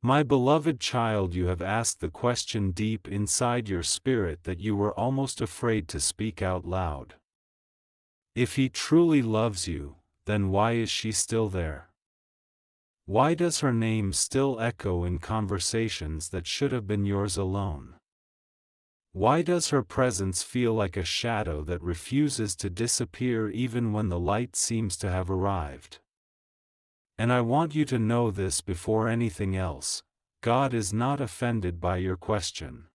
My beloved child, you have asked the question deep inside your spirit that you were almost afraid to speak out loud. If he truly loves you, then why is she still there? Why does her name still echo in conversations that should have been yours alone? Why does her presence feel like a shadow that refuses to disappear even when the light seems to have arrived? And I want you to know this before anything else: God is not offended by your question.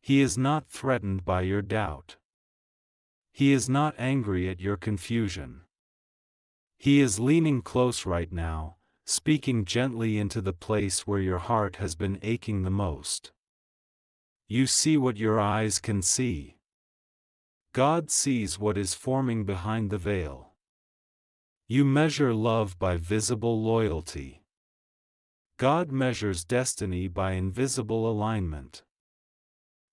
He is not threatened by your doubt. He is not angry at your confusion. He is leaning close right now, speaking gently into the place where your heart has been aching the most. You see what your eyes can see. God sees what is forming behind the veil. You measure love by visible loyalty. God measures destiny by invisible alignment.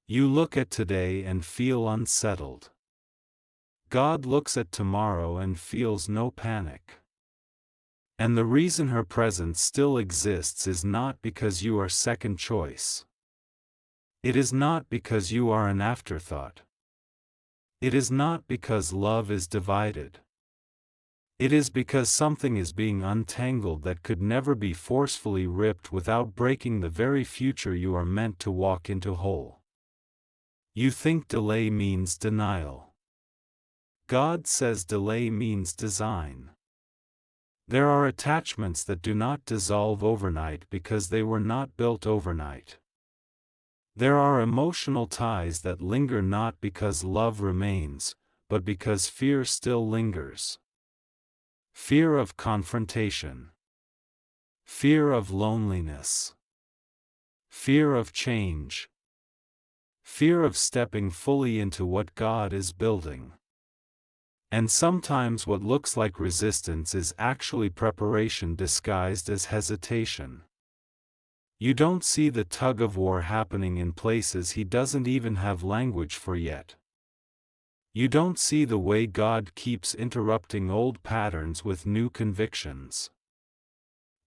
You look at today and feel unsettled. God looks at tomorrow and feels no panic. And the reason her presence still exists is not because you are second choice. It is not because you are an afterthought. It is not because love is divided. It is because something is being untangled that could never be forcefully ripped without breaking the very future you are meant to walk into whole. You think delay means denial. God says delay means design. There are attachments that do not dissolve overnight because they were not built overnight. There are emotional ties that linger not because love remains, but because fear still lingers. Fear of confrontation. Fear of loneliness. Fear of change. Fear of stepping fully into what God is building. And sometimes what looks like resistance is actually preparation disguised as hesitation. You don't see the tug-of-war happening in places he doesn't even have language for yet. You don't see the way God keeps interrupting old patterns with new convictions.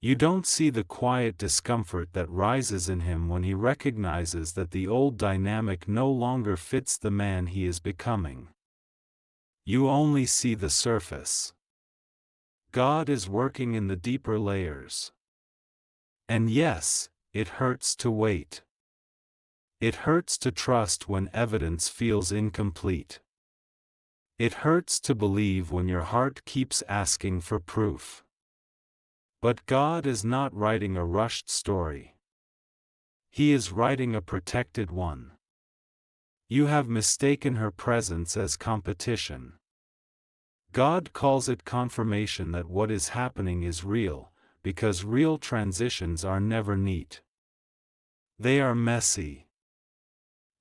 You don't see the quiet discomfort that rises in him when he recognizes that the old dynamic no longer fits the man he is becoming. You only see the surface. God is working in the deeper layers. And yes, it hurts to wait. It hurts to trust when evidence feels incomplete. It hurts to believe when your heart keeps asking for proof. But God is not writing a rushed story. He is writing a protected one. You have mistaken her presence as competition. God calls it confirmation that what is happening is real, because real transitions are never neat. They are messy.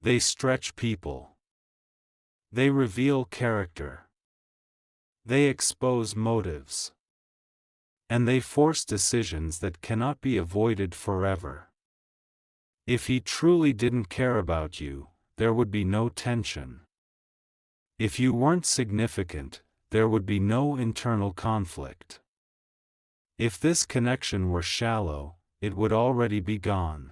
They stretch people. They reveal character. They expose motives. And they force decisions that cannot be avoided forever. If he truly didn't care about you, there would be no tension. If you weren't significant, there would be no internal conflict. If this connection were shallow, it would already be gone.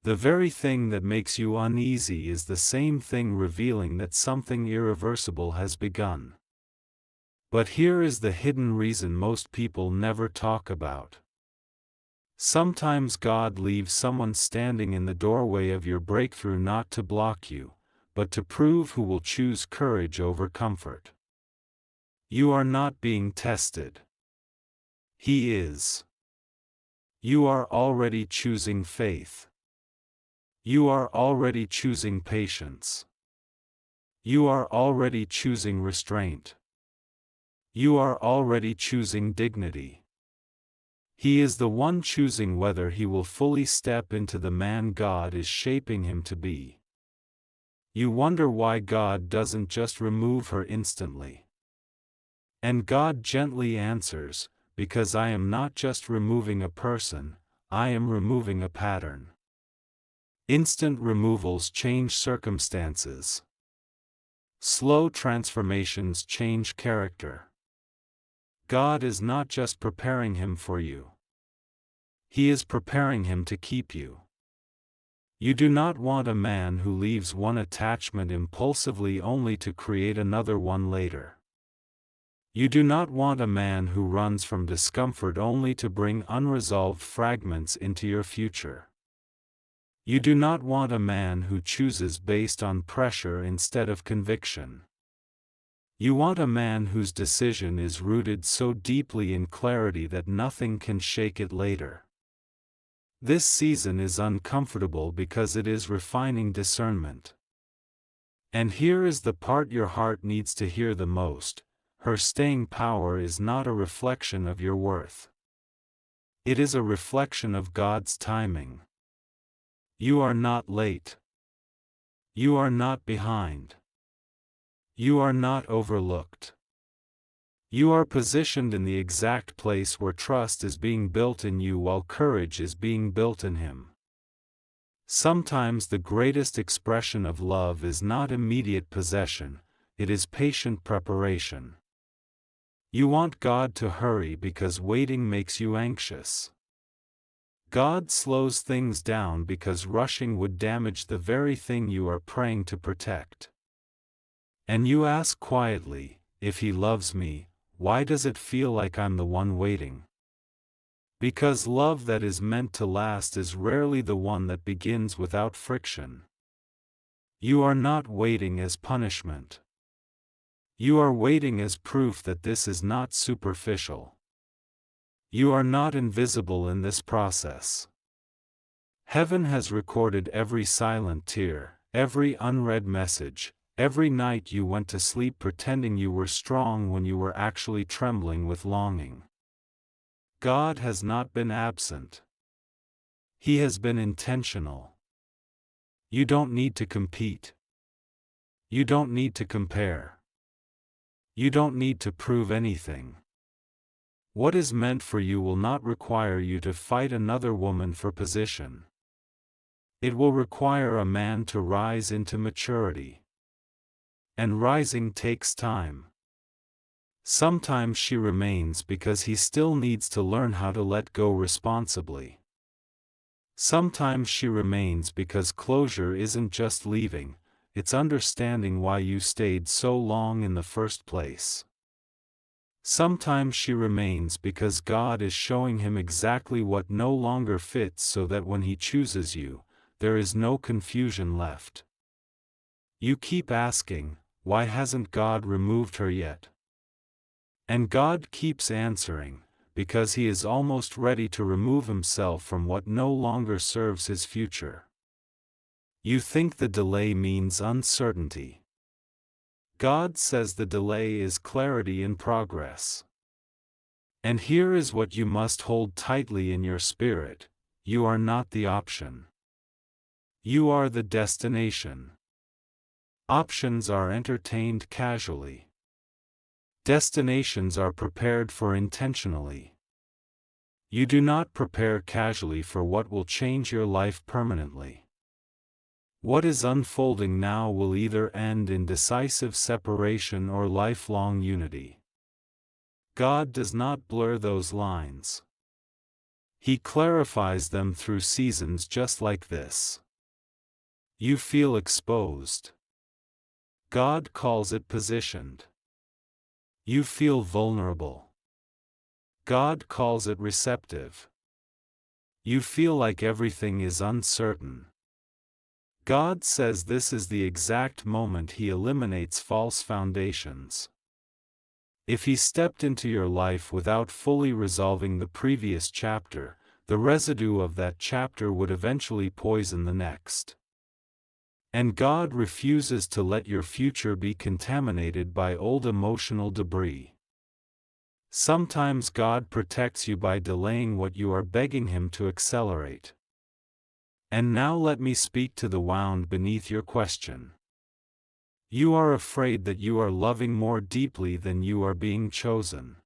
The very thing that makes you uneasy is the same thing revealing that something irreversible has begun. But here is the hidden reason most people never talk about. Sometimes God leaves someone standing in the doorway of your breakthrough not to block you, but to prove who will choose courage over comfort. You are not being tested. He is. You are already choosing faith. You are already choosing patience. You are already choosing restraint. You are already choosing dignity. He is the one choosing whether he will fully step into the man God is shaping him to be. You wonder why God doesn't just remove her instantly. And God gently answers, because I am not just removing a person, I am removing a pattern. Instant removals change circumstances. Slow transformations change character. God is not just preparing him for you. He is preparing him to keep you. You do not want a man who leaves one attachment impulsively only to create another one later. You do not want a man who runs from discomfort only to bring unresolved fragments into your future. You do not want a man who chooses based on pressure instead of conviction. You want a man whose decision is rooted so deeply in clarity that nothing can shake it later. This season is uncomfortable because it is refining discernment. And here is the part your heart needs to hear the most: her staying power is not a reflection of your worth. It is a reflection of God's timing. You are not late. You are not behind. You are not overlooked. You are positioned in the exact place where trust is being built in you while courage is being built in him. Sometimes the greatest expression of love is not immediate possession, it is patient preparation. You want God to hurry because waiting makes you anxious. God slows things down because rushing would damage the very thing you are praying to protect. And you ask quietly, if he loves me, why does it feel like I'm the one waiting? Because love that is meant to last is rarely the one that begins without friction. You are not waiting as punishment. You are waiting as proof that this is not superficial. You are not invisible in this process. Heaven has recorded every silent tear, every unread message, every night you went to sleep pretending you were strong when you were actually trembling with longing. God has not been absent. He has been intentional. You don't need to compete. You don't need to compare. You don't need to prove anything. What is meant for you will not require you to fight another woman for position. It will require a man to rise into maturity. And rising takes time. Sometimes she remains because he still needs to learn how to let go responsibly. Sometimes she remains because closure isn't just leaving, it's understanding why you stayed so long in the first place. Sometimes she remains because God is showing him exactly what no longer fits so that when he chooses you, there is no confusion left. You keep asking, why hasn't God removed her yet? And God keeps answering, because he is almost ready to remove himself from what no longer serves his future. You think the delay means uncertainty. God says the delay is clarity in progress. And here is what you must hold tightly in your spirit: you are not the option. You are the destination. Options are entertained casually. Destinations are prepared for intentionally. You do not prepare casually for what will change your life permanently. What is unfolding now will either end in decisive separation or lifelong unity. God does not blur those lines. He clarifies them through seasons just like this. You feel exposed. God calls it positioned. You feel vulnerable. God calls it receptive. You feel like everything is uncertain. God says this is the exact moment he eliminates false foundations. If he stepped into your life without fully resolving the previous chapter, the residue of that chapter would eventually poison the next. And God refuses to let your future be contaminated by old emotional debris. Sometimes God protects you by delaying what you are begging him to accelerate. And now let me speak to the wound beneath your question. You are afraid that you are loving more deeply than you are being chosen.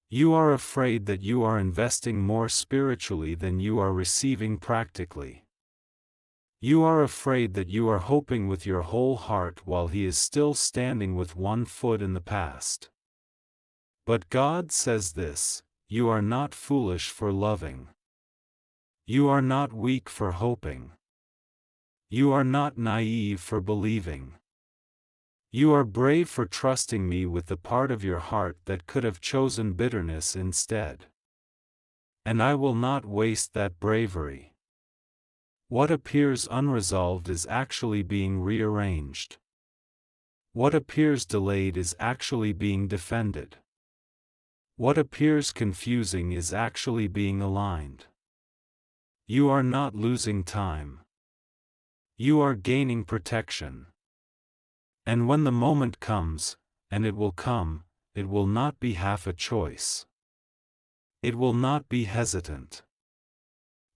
You are afraid that you are investing more spiritually than you are receiving practically. You are afraid that you are hoping with your whole heart while he is still standing with one foot in the past. But God says this: you are not foolish for loving. You are not weak for hoping. You are not naive for believing. You are brave for trusting me with the part of your heart that could have chosen bitterness instead. And I will not waste that bravery. What appears unresolved is actually being rearranged. What appears delayed is actually being defended. What appears confusing is actually being aligned. You are not losing time. You are gaining protection. And when the moment comes, and it will come, it will not be half a choice. It will not be hesitant.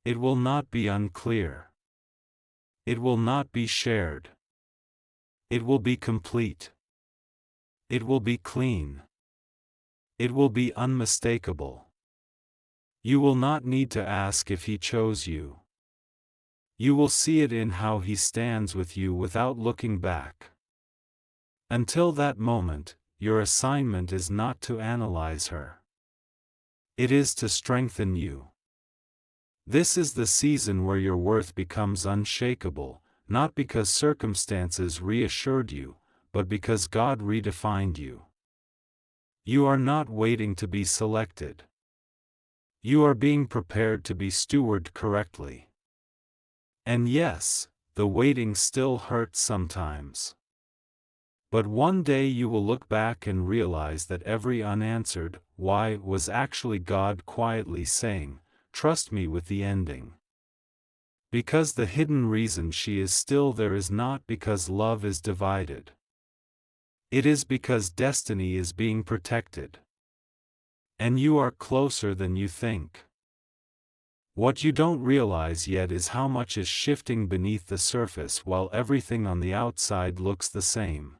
It will not be unclear. It will not be shared. It will be complete. It will be clean. It will be unmistakable. You will not need to ask if he chose you. You will see it in how he stands with you without looking back. Until that moment, your assignment is not to analyze her. It is to strengthen you. This is the season where your worth becomes unshakable, not because circumstances reassured you, but because God redefined you. You are not waiting to be selected. You are being prepared to be stewarded correctly. And yes, the waiting still hurts sometimes. But one day you will look back and realize that every unanswered why was actually God quietly saying, "Trust me with the ending." Because the hidden reason she is still there is not because love is divided. It is because destiny is being protected. And you are closer than you think. What you don't realize yet is how much is shifting beneath the surface while everything on the outside looks the same.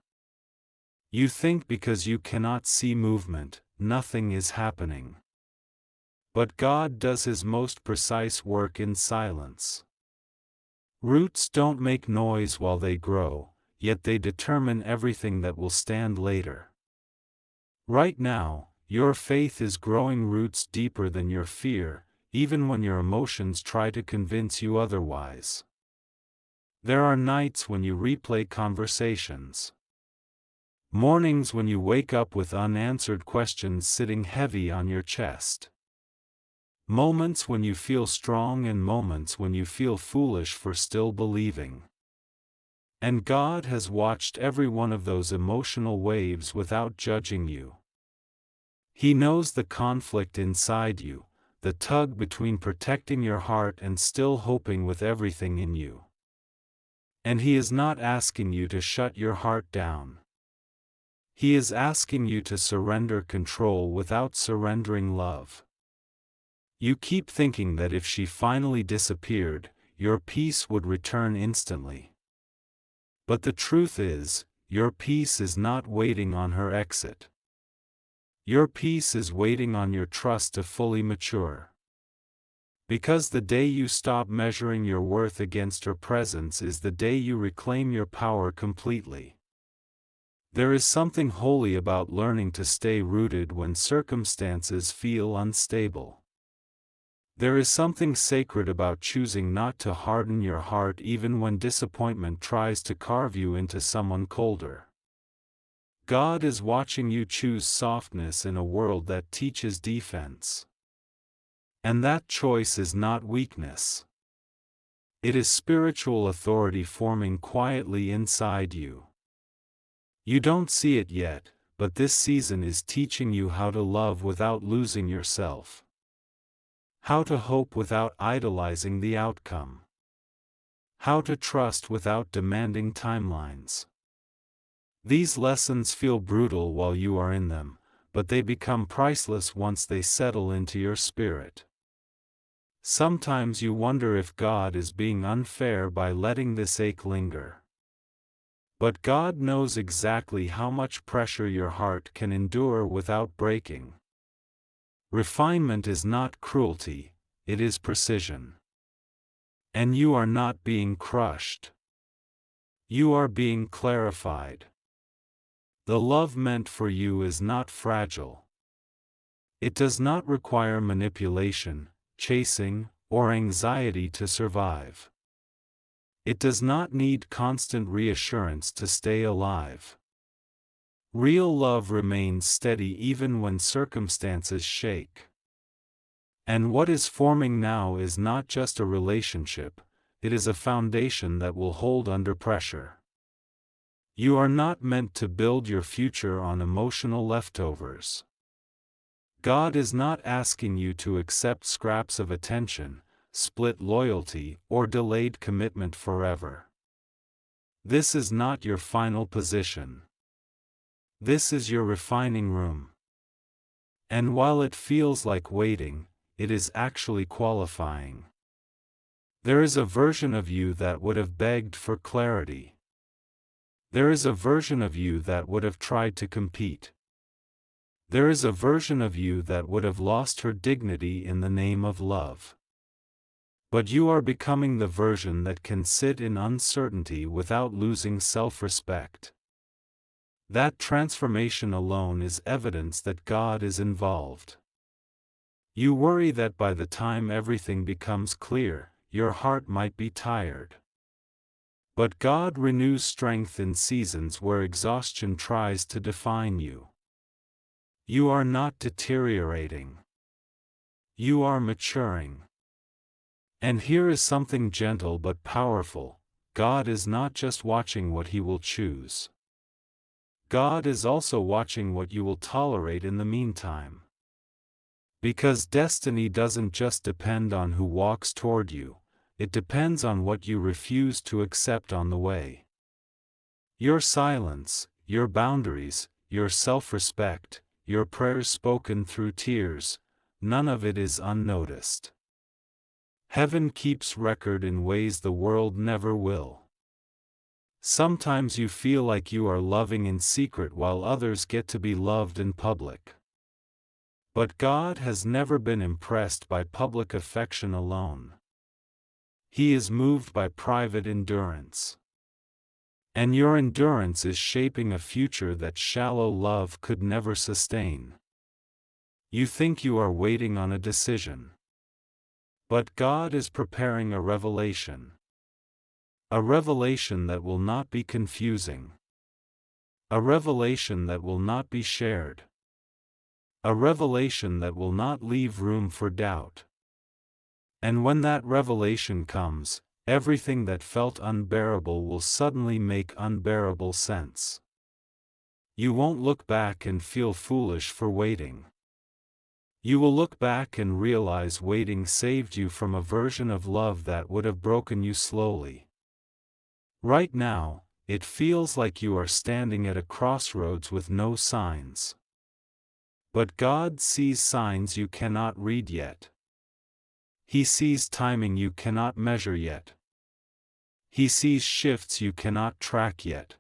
You think because you cannot see movement, nothing is happening. But God does His most precise work in silence. Roots don't make noise while they grow, yet they determine everything that will stand later. Right now, your faith is growing roots deeper than your fear, even when your emotions try to convince you otherwise. There are nights when you replay conversations. Mornings when you wake up with unanswered questions sitting heavy on your chest. Moments when you feel strong and moments when you feel foolish for still believing. And God has watched every one of those emotional waves without judging you. He knows the conflict inside you, the tug between protecting your heart and still hoping with everything in you. And He is not asking you to shut your heart down. He is asking you to surrender control without surrendering love. You keep thinking that if she finally disappeared, your peace would return instantly. But the truth is, your peace is not waiting on her exit. Your peace is waiting on your trust to fully mature. Because the day you stop measuring your worth against her presence is the day you reclaim your power completely. There is something holy about learning to stay rooted when circumstances feel unstable. There is something sacred about choosing not to harden your heart even when disappointment tries to carve you into someone colder. God is watching you choose softness in a world that teaches defense. And that choice is not weakness. It is spiritual authority forming quietly inside you. You don't see it yet, but this season is teaching you how to love without losing yourself. How to hope without idolizing the outcome. How to trust without demanding timelines. These lessons feel brutal while you are in them, but they become priceless once they settle into your spirit. Sometimes you wonder if God is being unfair by letting this ache linger. But God knows exactly how much pressure your heart can endure without breaking. Refinement is not cruelty, it is precision. And you are not being crushed. You are being clarified. The love meant for you is not fragile. It does not require manipulation, chasing, or anxiety to survive. It does not need constant reassurance to stay alive. Real love remains steady even when circumstances shake. And what is forming now is not just a relationship, it is a foundation that will hold under pressure. You are not meant to build your future on emotional leftovers. God is not asking you to accept scraps of attention, split loyalty, or delayed commitment forever. This is not your final position. This is your refining room. And while it feels like waiting, it is actually qualifying. There is a version of you that would have begged for clarity. There is a version of you that would have tried to compete. There is a version of you that would have lost her dignity in the name of love. But you are becoming the version that can sit in uncertainty without losing self-respect. That transformation alone is evidence that God is involved. You worry that by the time everything becomes clear, your heart might be tired. But God renews strength in seasons where exhaustion tries to define you. You are not deteriorating. You are maturing. And here is something gentle but powerful: God is not just watching what He will choose. God is also watching what you will tolerate in the meantime. Because destiny doesn't just depend on who walks toward you, it depends on what you refuse to accept on the way. Your silence, your boundaries, your self-respect, your prayers spoken through tears, none of it is unnoticed. Heaven keeps record in ways the world never will. Sometimes you feel like you are loving in secret while others get to be loved in public. But God has never been impressed by public affection alone. He is moved by private endurance. And your endurance is shaping a future that shallow love could never sustain. You think you are waiting on a decision. But God is preparing a revelation. A revelation that will not be confusing. A revelation that will not be shared. A revelation that will not leave room for doubt. And when that revelation comes, everything that felt unbearable will suddenly make unbearable sense. You won't look back and feel foolish for waiting. You will look back and realize waiting saved you from a version of love that would have broken you slowly. Right now, it feels like you are standing at a crossroads with no signs. But God sees signs you cannot read yet. He sees timing you cannot measure yet. He sees shifts you cannot track yet.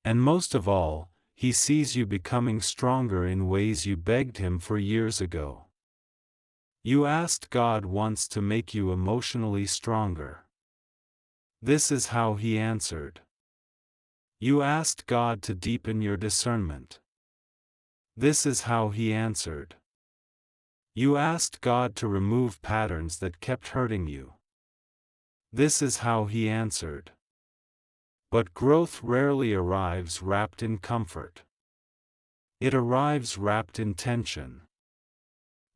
And most of all, He sees you becoming stronger in ways you begged Him for years ago. You asked God once to make you emotionally stronger. This is how He answered. You asked God to deepen your discernment. This is how He answered. You asked God to remove patterns that kept hurting you. This is how He answered. But growth rarely arrives wrapped in comfort. It arrives wrapped in tension.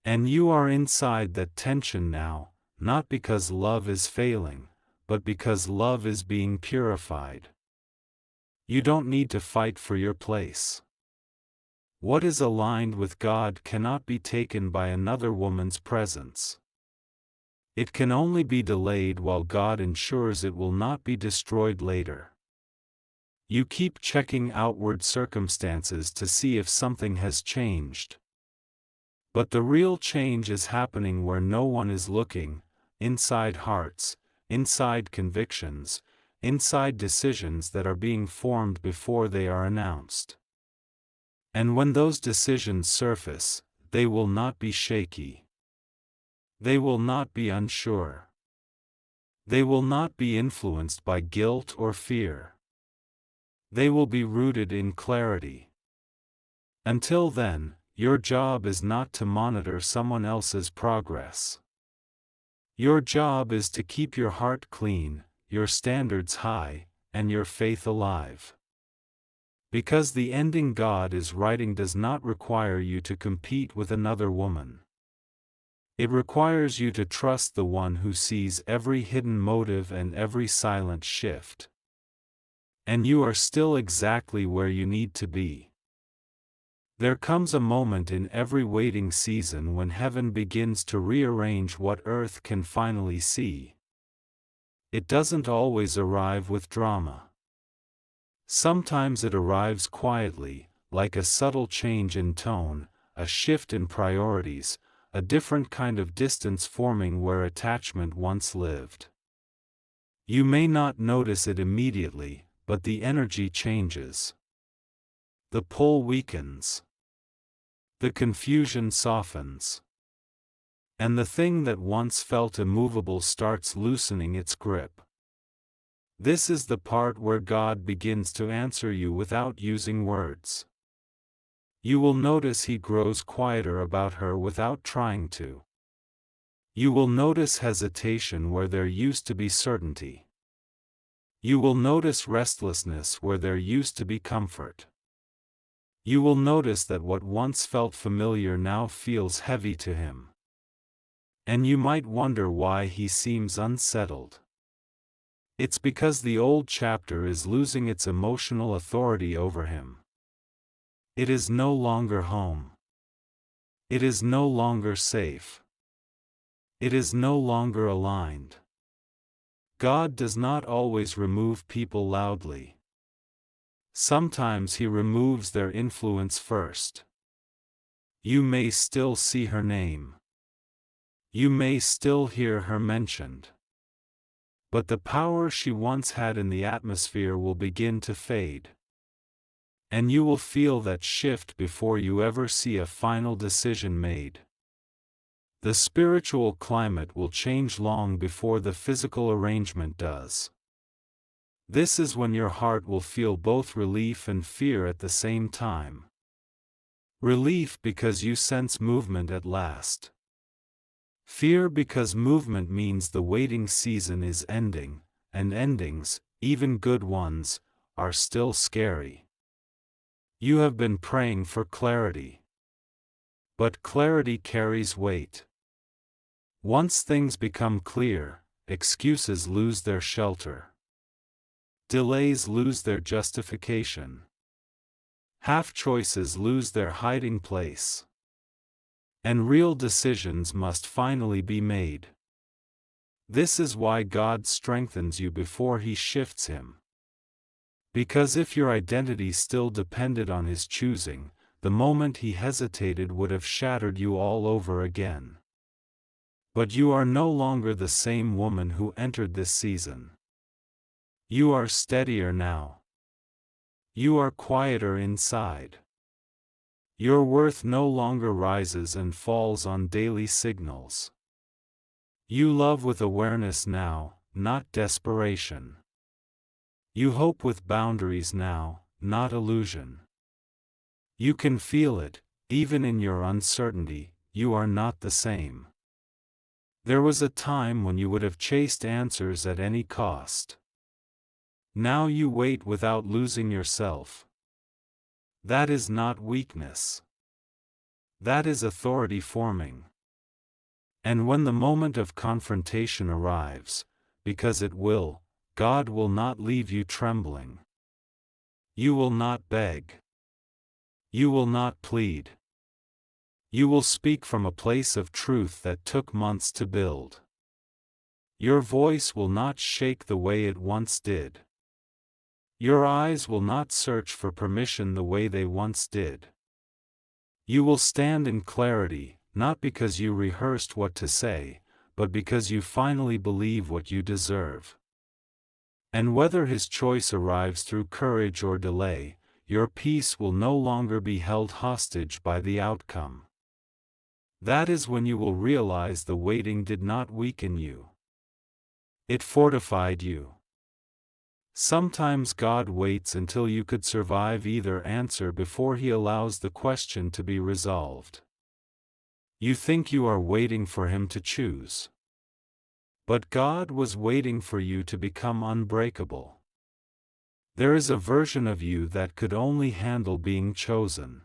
And you are inside that tension now, not because love is failing, but because love is being purified. You don't need to fight for your place. What is aligned with God cannot be taken by another woman's presence. It can only be delayed while God ensures it will not be destroyed later. You keep checking outward circumstances to see if something has changed. But the real change is happening where no one is looking: inside hearts, inside convictions, inside decisions that are being formed before they are announced. And when those decisions surface, they will not be shaky. They will not be unsure. They will not be influenced by guilt or fear. They will be rooted in clarity. Until then, your job is not to monitor someone else's progress. Your job is to keep your heart clean, your standards high, and your faith alive. Because the ending God is writing does not require you to compete with another woman. It requires you to trust the one who sees every hidden motive and every silent shift. And you are still exactly where you need to be. There comes a moment in every waiting season when heaven begins to rearrange what earth can finally see. It doesn't always arrive with drama. Sometimes it arrives quietly, like a subtle change in tone, a shift in priorities, a different kind of distance forming where attachment once lived. You may not notice it immediately, but the energy changes. The pull weakens. The confusion softens. And the thing that once felt immovable starts loosening its grip. This is the part where God begins to answer you without using words. You will notice He grows quieter about her without trying to. You will notice hesitation where there used to be certainty. You will notice restlessness where there used to be comfort. You will notice that what once felt familiar now feels heavy to Him. And you might wonder why He seems unsettled. It's because the old chapter is losing its emotional authority over Him. It is no longer home. It is no longer safe. It is no longer aligned. God does not always remove people loudly. Sometimes He removes their influence first. You may still see her name. You may still hear her mentioned. But the power she once had in the atmosphere will begin to fade. And you will feel that shift before you ever see a final decision made. The spiritual climate will change long before the physical arrangement does. This is when your heart will feel both relief and fear at the same time. Relief because you sense movement at last. Fear because movement means the waiting season is ending, and endings, even good ones, are still scary. You have been praying for clarity. But clarity carries weight. Once things become clear, excuses lose their shelter. Delays lose their justification. Half-choices lose their hiding place. And real decisions must finally be made. This is why God strengthens you before He shifts Him. Because if your identity still depended on His choosing, the moment He hesitated would have shattered you all over again. But you are no longer the same woman who entered this season. You are steadier now. You are quieter inside. Your worth no longer rises and falls on daily signals. You love with awareness now, not desperation. You hope with boundaries now, not illusion. You can feel it, even in your uncertainty, you are not the same. There was a time when you would have chased answers at any cost. Now you wait without losing yourself. That is not weakness. That is authority forming. And when the moment of confrontation arrives, because it will, God will not leave you trembling. You will not beg. You will not plead. You will speak from a place of truth that took months to build. Your voice will not shake the way it once did. Your eyes will not search for permission the way they once did. You will stand in clarity, not because you rehearsed what to say, but because you finally believe what you deserve. And whether His choice arrives through courage or delay, your peace will no longer be held hostage by the outcome. That is when you will realize the waiting did not weaken you. It fortified you. Sometimes God waits until you could survive either answer before He allows the question to be resolved. You think you are waiting for Him to choose. But God was waiting for you to become unbreakable. There is a version of you that could only handle being chosen.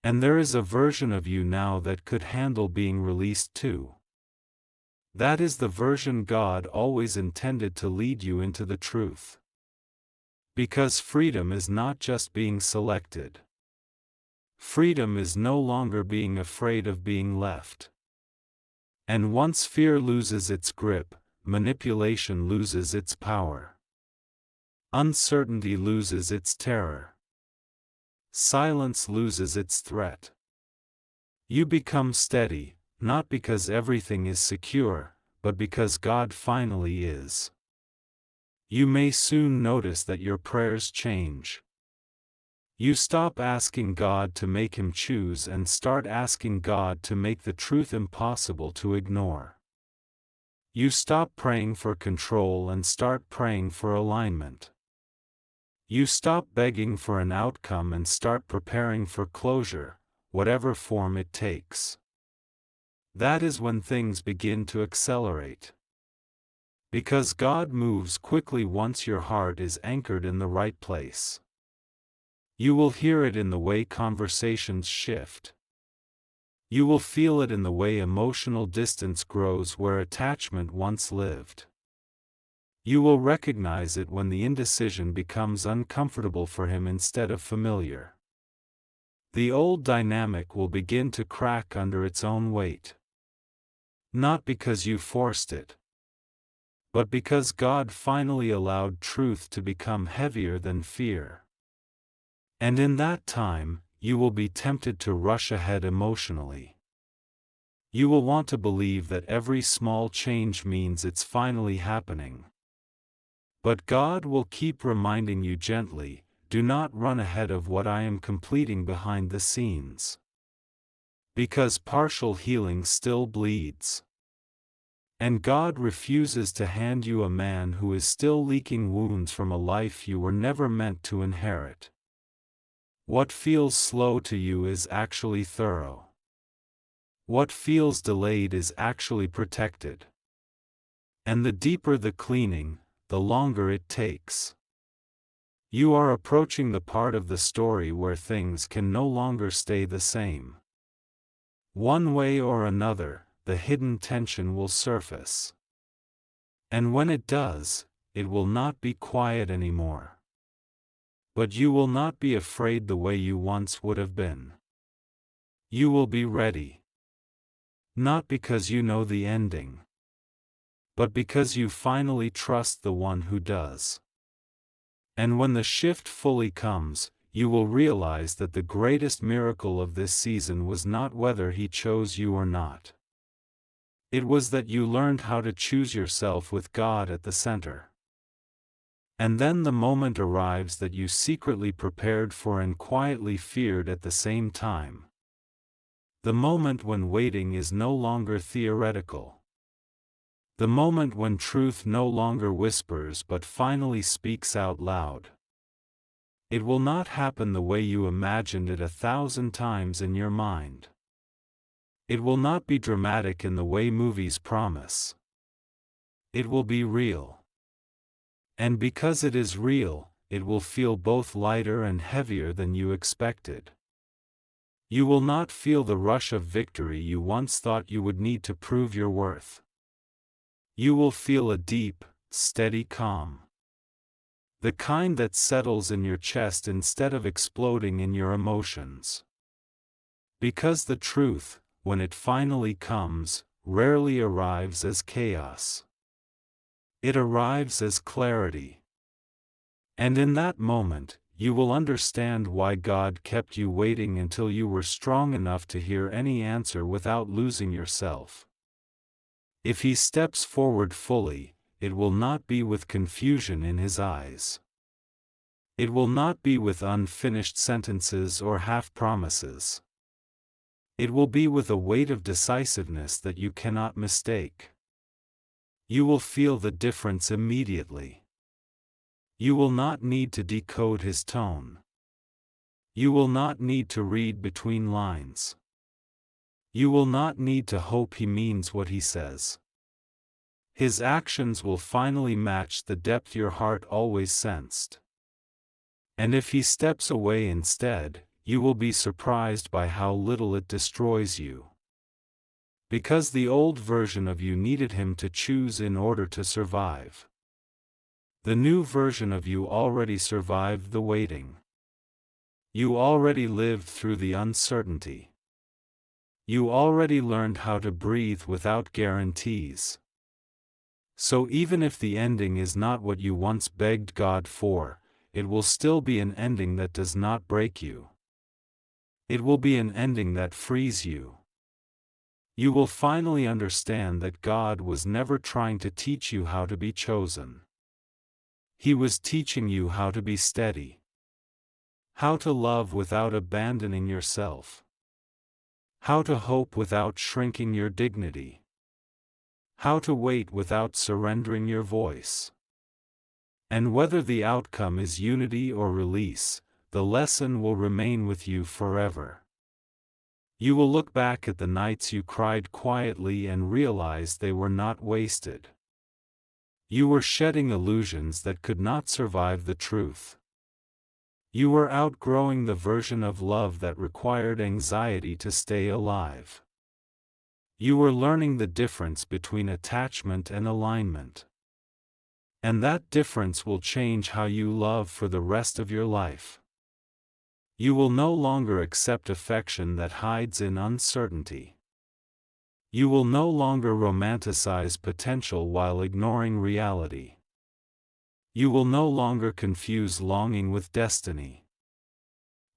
And there is a version of you now that could handle being released too. That is the version God always intended to lead you into the truth. Because freedom is not just being selected. Freedom is no longer being afraid of being left. And once fear loses its grip, manipulation loses its power. Uncertainty loses its terror. Silence loses its threat. You become steady, not because everything is secure, but because God finally is. You may soon notice that your prayers change. You stop asking God to make him choose and start asking God to make the truth impossible to ignore. You stop praying for control and start praying for alignment. You stop begging for an outcome and start preparing for closure, whatever form it takes. That is when things begin to accelerate. Because God moves quickly once your heart is anchored in the right place. You will hear it in the way conversations shift. You will feel it in the way emotional distance grows where attachment once lived. You will recognize it when the indecision becomes uncomfortable for him instead of familiar. The old dynamic will begin to crack under its own weight. Not because you forced it, but because God finally allowed truth to become heavier than fear. And in that time, you will be tempted to rush ahead emotionally. You will want to believe that every small change means it's finally happening. But God will keep reminding you gently, do not run ahead of what I am completing behind the scenes. Because partial healing still bleeds. And God refuses to hand you a man who is still leaking wounds from a life you were never meant to inherit. What feels slow to you is actually thorough. What feels delayed is actually protected. And the deeper the cleaning, the longer it takes. You are approaching the part of the story where things can no longer stay the same. One way or another, the hidden tension will surface. And when it does, it will not be quiet anymore. But you will not be afraid the way you once would have been. You will be ready. Not because you know the ending, but because you finally trust the one who does. And when the shift fully comes, you will realize that the greatest miracle of this season was not whether he chose you or not. It was that you learned how to choose yourself with God at the center. And then the moment arrives that you secretly prepared for and quietly feared at the same time. The moment when waiting is no longer theoretical. The moment when truth no longer whispers but finally speaks out loud. It will not happen the way you imagined it 1,000 times in your mind. It will not be dramatic in the way movies promise. It will be real. And because it is real, it will feel both lighter and heavier than you expected. You will not feel the rush of victory you once thought you would need to prove your worth. You will feel a deep, steady calm. The kind that settles in your chest instead of exploding in your emotions. Because the truth, when it finally comes, rarely arrives as chaos. It arrives as clarity. And in that moment, you will understand why God kept you waiting until you were strong enough to hear any answer without losing yourself. If he steps forward fully, it will not be with confusion in his eyes. It will not be with unfinished sentences or half-promises. It will be with a weight of decisiveness that you cannot mistake. You will feel the difference immediately. You will not need to decode his tone. You will not need to read between lines. You will not need to hope he means what he says. His actions will finally match the depth your heart always sensed. And if he steps away instead, you will be surprised by how little it destroys you. Because the old version of you needed him to choose in order to survive. The new version of you already survived the waiting. You already lived through the uncertainty. You already learned how to breathe without guarantees. So even if the ending is not what you once begged God for, it will still be an ending that does not break you. It will be an ending that frees you. You will finally understand that God was never trying to teach you how to be chosen. He was teaching you how to be steady. How to love without abandoning yourself. How to hope without shrinking your dignity. How to wait without surrendering your voice. And whether the outcome is unity or release, the lesson will remain with you forever. You will look back at the nights you cried quietly and realize they were not wasted. You were shedding illusions that could not survive the truth. You were outgrowing the version of love that required anxiety to stay alive. You were learning the difference between attachment and alignment. And that difference will change how you love for the rest of your life. You will no longer accept affection that hides in uncertainty. You will no longer romanticize potential while ignoring reality. You will no longer confuse longing with destiny.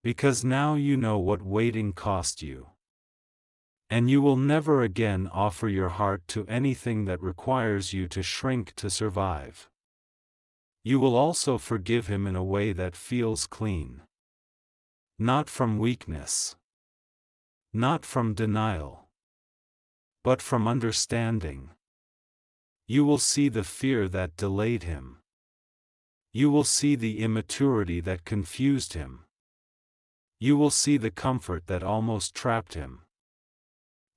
Because now you know what waiting cost you. And you will never again offer your heart to anything that requires you to shrink to survive. You will also forgive him in a way that feels clean. Not from weakness. Not from denial. But from understanding. You will see the fear that delayed him. You will see the immaturity that confused him. You will see the comfort that almost trapped him.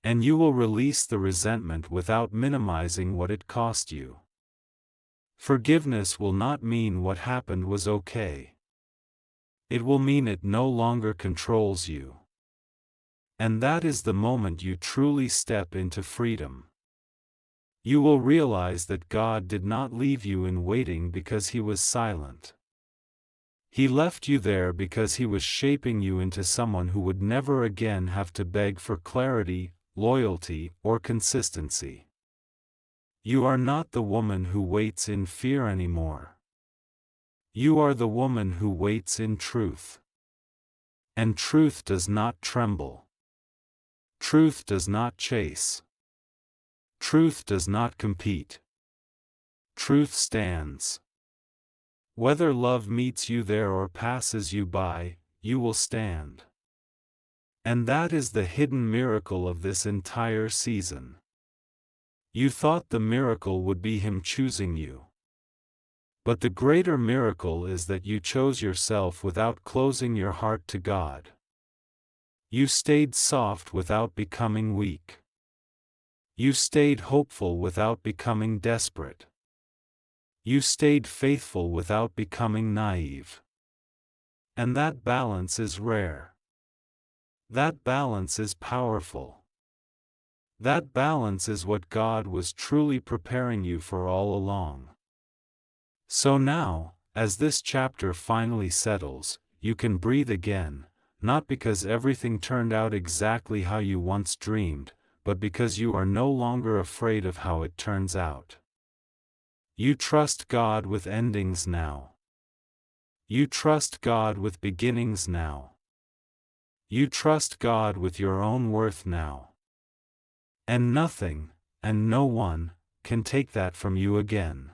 And you will release the resentment without minimizing what it cost you. Forgiveness will not mean what happened was okay. It will mean it no longer controls you. And that is the moment you truly step into freedom. You will realize that God did not leave you in waiting because he was silent. He left you there because he was shaping you into someone who would never again have to beg for clarity, loyalty, or consistency. You are not the woman who waits in fear anymore. You are the woman who waits in truth. And truth does not tremble. Truth does not chase. Truth does not compete. Truth stands. Whether love meets you there or passes you by, you will stand. And that is the hidden miracle of this entire season. You thought the miracle would be him choosing you. But the greater miracle is that you chose yourself without closing your heart to God. You stayed soft without becoming weak. You stayed hopeful without becoming desperate. You stayed faithful without becoming naive. And that balance is rare. That balance is powerful. That balance is what God was truly preparing you for all along. So now, as this chapter finally settles, you can breathe again, not because everything turned out exactly how you once dreamed, but because you are no longer afraid of how it turns out. You trust God with endings now. You trust God with beginnings now. You trust God with your own worth now. And nothing, and no one, can take that from you again.